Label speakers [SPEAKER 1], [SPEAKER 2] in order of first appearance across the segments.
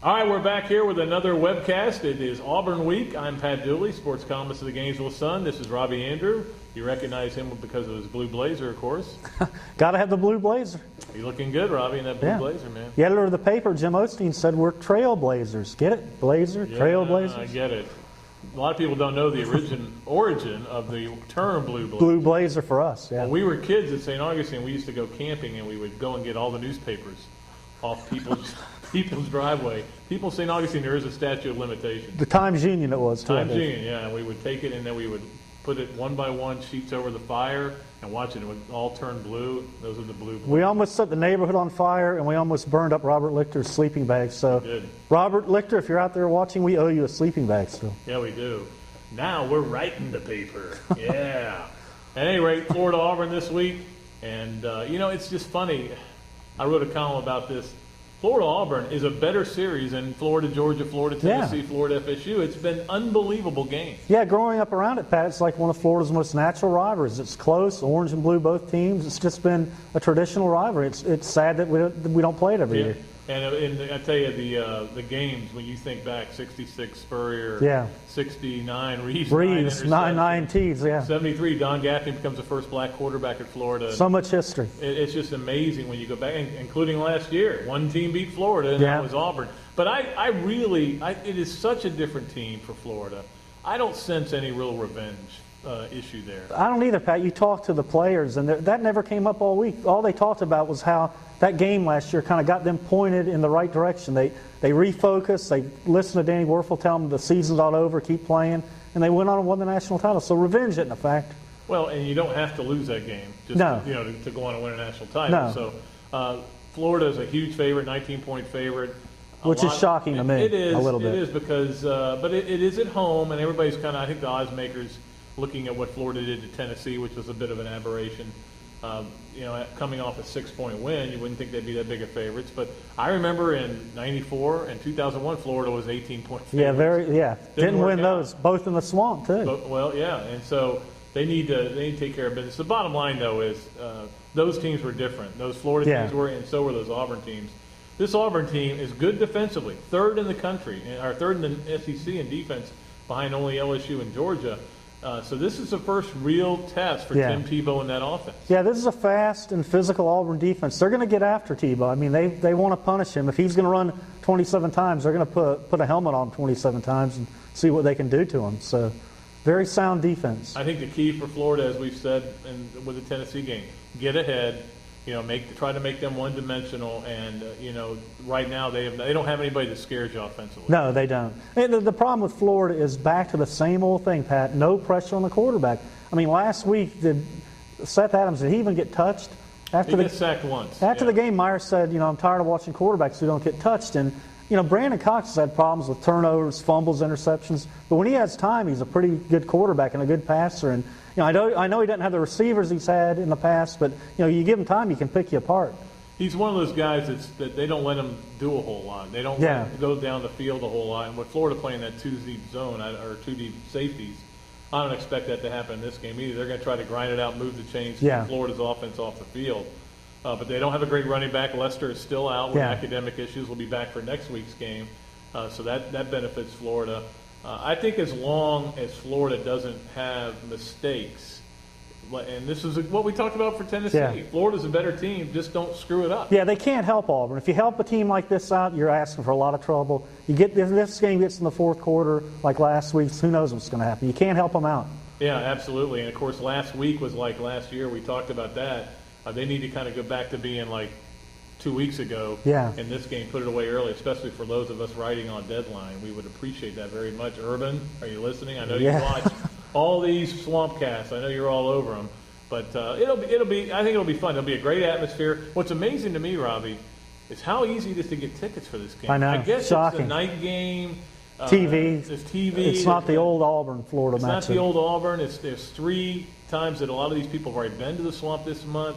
[SPEAKER 1] All right, we're back here with another webcast. It is Auburn week. I'm Pat Dooley, sports columnist of the Gainesville Sun. This is Robbie Andreu. You recognize him because of his blue blazer, of course.
[SPEAKER 2] Got to have the blue blazer.
[SPEAKER 1] You're looking good, Robbie, in that blue blazer, man.
[SPEAKER 2] The editor of the paper, Jim Osteen, said we're trailblazers. Get it? Blazer, trailblazers.
[SPEAKER 1] I get it. A lot of people don't know the origin of the term blue blazer.
[SPEAKER 2] Blue blazer for us, yeah.
[SPEAKER 1] When we were kids at St. Augustine, we used to go camping, and we would go and get all the newspapers off people's driveway. People in St. Augustine, there is a statute of limitations.
[SPEAKER 2] The Times Union it was.
[SPEAKER 1] Times Union, yeah. And we would take it, and then we would put it one by one, sheets over the fire, and watch it. It would all turn blue. Those are the blue.
[SPEAKER 2] We almost set the neighborhood on fire, and we almost burned up Robert Lichter's sleeping bag. So, Robert Lichter, if you're out there watching, we owe you a sleeping bag still.
[SPEAKER 1] Yeah, we do. Now we're writing the paper. Yeah. At any rate, Florida Auburn this week, and it's just funny. I wrote a column about this. Florida Auburn is a better series than Florida Georgia, Florida Tennessee, Florida FSU. It's been an unbelievable game. Yeah,
[SPEAKER 2] growing up around it, Pat, it's like one of Florida's most natural rivalries. It's close, orange and blue, both teams. It's just been a traditional rivalry. It's sad that we don't play it every year.
[SPEAKER 1] And I tell you, the games, when you think back, 66 Spurrier, 69 Reeves,
[SPEAKER 2] 9 Tees,
[SPEAKER 1] 73 Don Gaffney becomes the first black quarterback at Florida.
[SPEAKER 2] So much history.
[SPEAKER 1] It's just amazing when you go back, including last year. One team beat Florida, and that was Auburn. But it is such a different team for Florida. I don't sense any real revenge issue there.
[SPEAKER 2] I don't either, Pat. You talk to the players, and that never came up all week. All they talked about was how that game last year kind of got them pointed in the right direction. They refocused. They listened to Danny Werfel tell them the season's not over, keep playing, and they went on and won the national title. So revenge isn't a fact.
[SPEAKER 1] Well, and you don't have to lose that game to go on and win a national title.
[SPEAKER 2] No.
[SPEAKER 1] So Florida is a huge favorite, 19-point favorite.
[SPEAKER 2] Which is shocking to me.
[SPEAKER 1] It is
[SPEAKER 2] a little bit.
[SPEAKER 1] It is because, but it is at home, and everybody's kind of, I think the odds makers looking at what Florida did to Tennessee, which was a bit of an aberration. Coming off a 6-point win, you wouldn't think they'd be that big of favorites. But I remember in '94 and 2001, Florida was 18-point favorites.
[SPEAKER 2] Didn't win those, both in the Swamp too.
[SPEAKER 1] And so they need to take care of business. The bottom line, though, is those teams were different. Those Florida teams were, and so were those Auburn teams. This Auburn team is good defensively, third in the country, or third in the SEC in defense, behind only LSU and Georgia. So this is the first real test for Tim Tebow in that offense. Yeah,
[SPEAKER 2] this is a fast and physical Auburn defense. They're going to get after Tebow. I mean, they want to punish him. If he's going to run 27 times, they're going to put a helmet on 27 times and see what they can do to him. So very sound defense.
[SPEAKER 1] I think the key for Florida, as we've said with the Tennessee game, get ahead. Try to make them one-dimensional, and right now they don't have anybody that scares you offensively.
[SPEAKER 2] No, they don't. And the problem with Florida is back to the same old thing, Pat. No pressure on the quarterback. I mean, last week did Seth Adams? Did he even get touched?
[SPEAKER 1] He got sacked once.
[SPEAKER 2] After the game, Myers said, "I'm tired of watching quarterbacks who don't get touched." And Brandon Cox has had problems with turnovers, fumbles, interceptions. But when he has time, he's a pretty good quarterback and a good passer. And I know he doesn't have the receivers he's had in the past, but you give him time, he can pick you apart.
[SPEAKER 1] He's one of those guys that they don't let him do a whole lot. They don't let him go down the field a whole lot. And with Florida playing that 2-deep zone or 2-deep safeties, I don't expect that to happen in this game either. They're going to try to grind it out, move the chains, keep Florida's offense off the field. But they don't have a great running back. Lester is still out with academic issues. Will be back for next week's game, so that benefits Florida. I think as long as Florida doesn't have mistakes, and this is what we talked about for Tennessee. Florida's a better team. Just don't screw it up.
[SPEAKER 2] Yeah, they can't help Auburn. If you help a team like this out, you're asking for a lot of trouble. If this game gets in the fourth quarter like last week's, who knows what's going to happen. You can't help them out.
[SPEAKER 1] Yeah, absolutely. And, of course, last week was like last year. We talked about that. They need to kind of go back to being like 2 weeks ago in this game, put it away early, especially for those of us writing on deadline. We would appreciate that very much. Urban, are you listening? I know you watch all these Swampcasts. I know you're all over them. But I think it'll be fun. It'll be a great atmosphere. What's amazing to me, Robbie, is how easy it is to get tickets for this game.
[SPEAKER 2] I know.
[SPEAKER 1] I guess
[SPEAKER 2] Shocking.
[SPEAKER 1] It's a night game.
[SPEAKER 2] TV.
[SPEAKER 1] There's TV.
[SPEAKER 2] It's not the old Auburn, Florida match.
[SPEAKER 1] It's not the old Auburn. There's 3 times that a lot of these people have already been to the Swamp this month.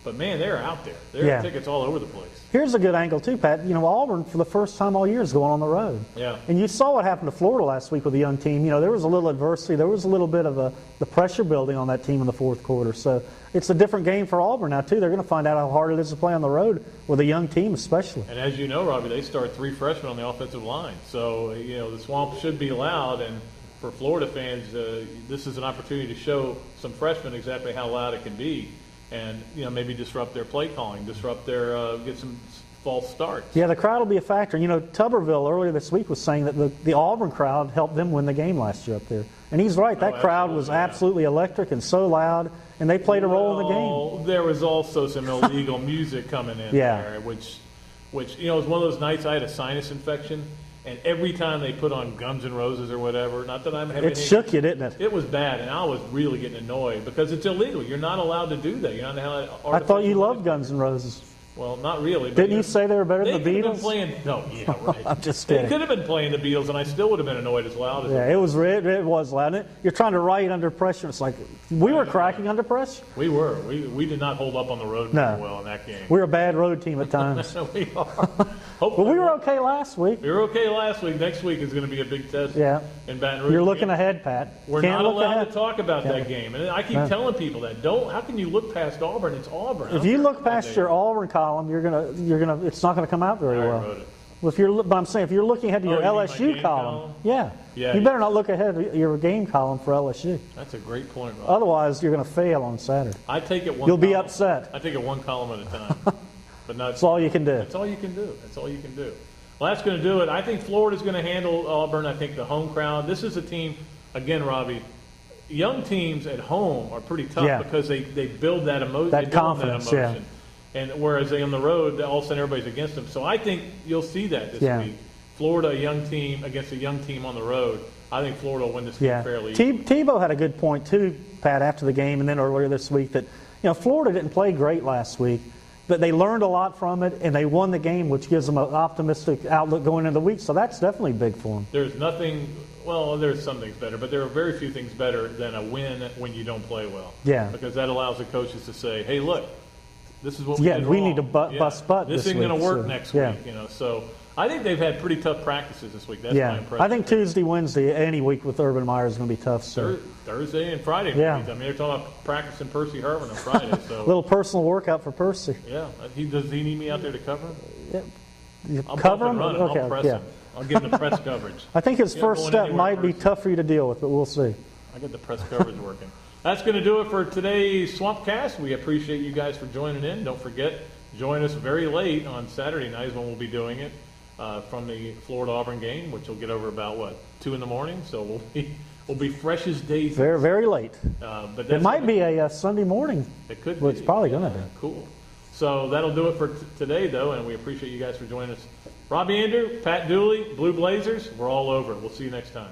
[SPEAKER 1] But man, they're out there. There are tickets all over the place.
[SPEAKER 2] Here's a good angle too, Pat. Auburn for the first time all year is going on the road.
[SPEAKER 1] Yeah.
[SPEAKER 2] And you saw what happened to Florida last week with the young team. There was a little adversity. There was a little bit of the pressure building on that team in the fourth quarter. So it's a different game for Auburn now too. They're going to find out how hard it is to play on the road with a young team, especially.
[SPEAKER 1] And as you know, Robbie, they start 3 freshmen on the offensive line. So the Swamp should be loud. And for Florida fans, this is an opportunity to show some freshmen exactly how loud it can be. And maybe disrupt their play calling, disrupt their get some false starts.
[SPEAKER 2] Yeah, the crowd will be a factor. Tuberville earlier this week was saying that the Auburn crowd helped them win the game last year up there, and he's right. That crowd was absolutely electric and so loud, and they played a role in the game.
[SPEAKER 1] There was also some illegal music coming in there, which was one of those nights I had a sinus infection. And every time they put on Guns N' Roses or whatever, not that I'm having
[SPEAKER 2] it shook you, didn't it?
[SPEAKER 1] It was bad, and I was really getting annoyed because it's illegal. You're not allowed to do that. You're not allowed.
[SPEAKER 2] I thought you loved Guns N' Roses.
[SPEAKER 1] Well, not really.
[SPEAKER 2] Didn't you say they were better than the Beatles?
[SPEAKER 1] Right.
[SPEAKER 2] I'm just kidding.
[SPEAKER 1] They could have been playing the Beatles, and I still would have been annoyed as loud as
[SPEAKER 2] it was. It was loud. You're trying to write under pressure. It's like we were cracking under pressure.
[SPEAKER 1] We were. We did not hold up on the road very well in that game.
[SPEAKER 2] We're a bad road team at times.
[SPEAKER 1] We are.
[SPEAKER 2] But we were okay last week.
[SPEAKER 1] We were okay last week. Next week is going to be a big test. In Baton Rouge.
[SPEAKER 2] You're looking ahead, Pat.
[SPEAKER 1] We're not allowed to talk about that game, and I keep telling people that. How can you look past Auburn? It's Auburn.
[SPEAKER 2] If you look past your Auburn column, it's not going to come out very well. But I'm saying if you're looking ahead to your LSU column, you better not look ahead to your game column for LSU.
[SPEAKER 1] That's a great point, Rob.
[SPEAKER 2] Otherwise, you're going to fail on Saturday.
[SPEAKER 1] I take it one.
[SPEAKER 2] You'll be upset.
[SPEAKER 1] I take it one column at a time, but not.
[SPEAKER 2] That's all you can do.
[SPEAKER 1] That's all you can do. That's all you can do. Well, that's going to do it. I think Florida's going to handle Auburn. I think the home crowd. This is a team, again, Robbie. Young teams at home are pretty tough because they build that emotion.
[SPEAKER 2] That confidence,
[SPEAKER 1] And whereas they on the road, all of a sudden everybody's against them. So I think you'll see that this week. Florida, a young team against a young team on the road. I think Florida will win this game fairly easily.
[SPEAKER 2] Tebow had a good point too, Pat, after the game and then earlier this week that Florida didn't play great last week, but they learned a lot from it and they won the game, which gives them an optimistic outlook going into the week. So that's definitely big for them.
[SPEAKER 1] There's nothing. Well, there's some things better, but there are very few things better than a win when you don't play well. Because that allows the coaches to say, "Hey, look. This is what we did wrong.
[SPEAKER 2] We need to bust butt
[SPEAKER 1] this isn't going to work next week." So I think they've had pretty tough practices this week. That's my impression.
[SPEAKER 2] I think Tuesday, Wednesday, any week with Urban Meyer is going to be tough. So
[SPEAKER 1] Thursday and Friday. I mean, they're talking about practicing Percy Harvin on Friday. So
[SPEAKER 2] a little personal workout for Percy.
[SPEAKER 1] Yeah, does he need me out there to cover him? I'll
[SPEAKER 2] cover him.
[SPEAKER 1] Okay. I'll press him. I'll give him the press coverage.
[SPEAKER 2] I think his first step might be tough for you to deal with, but we'll see.
[SPEAKER 1] I get the press coverage working. That's going to do it for today's Swampcast. We appreciate you guys for joining in. Don't forget, join us very late on Saturday nights when we'll be doing it from the Florida-Auburn game, which will get over about, 2 in the morning? So we'll be fresh as daisies.
[SPEAKER 2] Very, very late.
[SPEAKER 1] But
[SPEAKER 2] it might be a Sunday morning.
[SPEAKER 1] It could be.
[SPEAKER 2] Well, it's probably going to be.
[SPEAKER 1] Cool. So that'll do it for today, though, and we appreciate you guys for joining us. Robbie, Andreu, Pat Dooley, Blue Blazers, we're all over it. We'll see you next time.